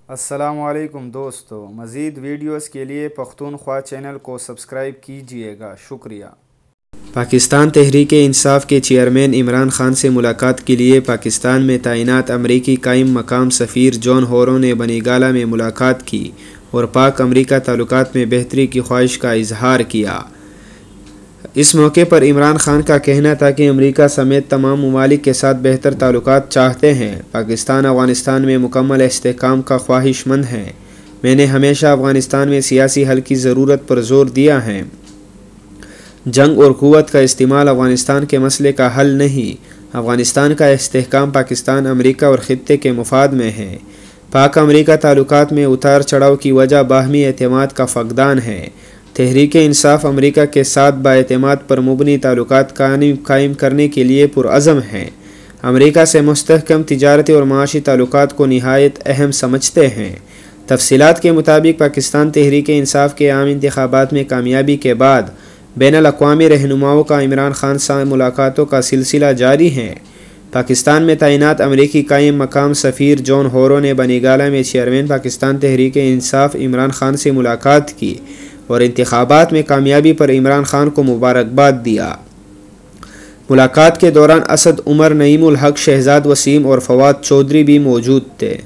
السلام علیکم دوستو، مزید ویڈیوز کے لیے پختونخوا چینل کو سبسکرائب کیجئے گا، شکریہ۔ پاکستان تحریک انصاف کے چیئرمین عمران خان سے ملاقات کے لیے پاکستان میں تعینات امریکی قائم مقام سفیر جان ہورو نے بنیگالہ میں ملاقات کی اور پاک امریکہ تعلقات میں بہتری کی خواہش کا اظہار کیا۔ اس موقع پر عمران خان کا کہنا تھا کہ امریکہ سمیت تمام ممالک کے ساتھ بہتر تعلقات چاہتے ہیں۔ پاکستان افغانستان میں مکمل استحکام کا خواہش مند ہے۔ میں نے ہمیشہ افغانستان میں سیاسی حل کی ضرورت پر زور دیا ہے۔ جنگ اور قوت کا استعمال افغانستان کے مسئلے کا حل نہیں۔ افغانستان کا استحکام پاکستان، امریکہ اور خطے کے مفاد میں ہے۔ پاک امریکہ تعلقات میں اتار چڑھاؤ کی وجہ باہمی اعتماد کا فقدان ہے۔ تحریک انصاف امریکہ کے ساتھ بااعتماد پر مبنی تعلقات قائم کرنے کے لیے پرعزم ہے۔ امریکہ سے مستحکم تجارتی اور معاشی تعلقات کو نہایت اہم سمجھتے ہیں۔ تفصیلات کے مطابق پاکستان تحریک انصاف کے عام انتخابات میں کامیابی کے بعد بین الاقوامی رہنماؤں کا عمران خان سے ملاقاتوں کا سلسلہ جاری ہے۔ پاکستان میں تعینات امریکی قائم مقام سفیر جان ہورو نے بنیگالہ میں چیئرمین پاکستان تحریک انصاف عمران خان سے ملاقات کی اور انتخابات میں کامیابی پر عمران خان کو مبارکباد دیا۔ ملاقات کے دوران اسد عمر، نعیم الحق، شہزاد وسیم اور فواد چودھری بھی موجود تھے۔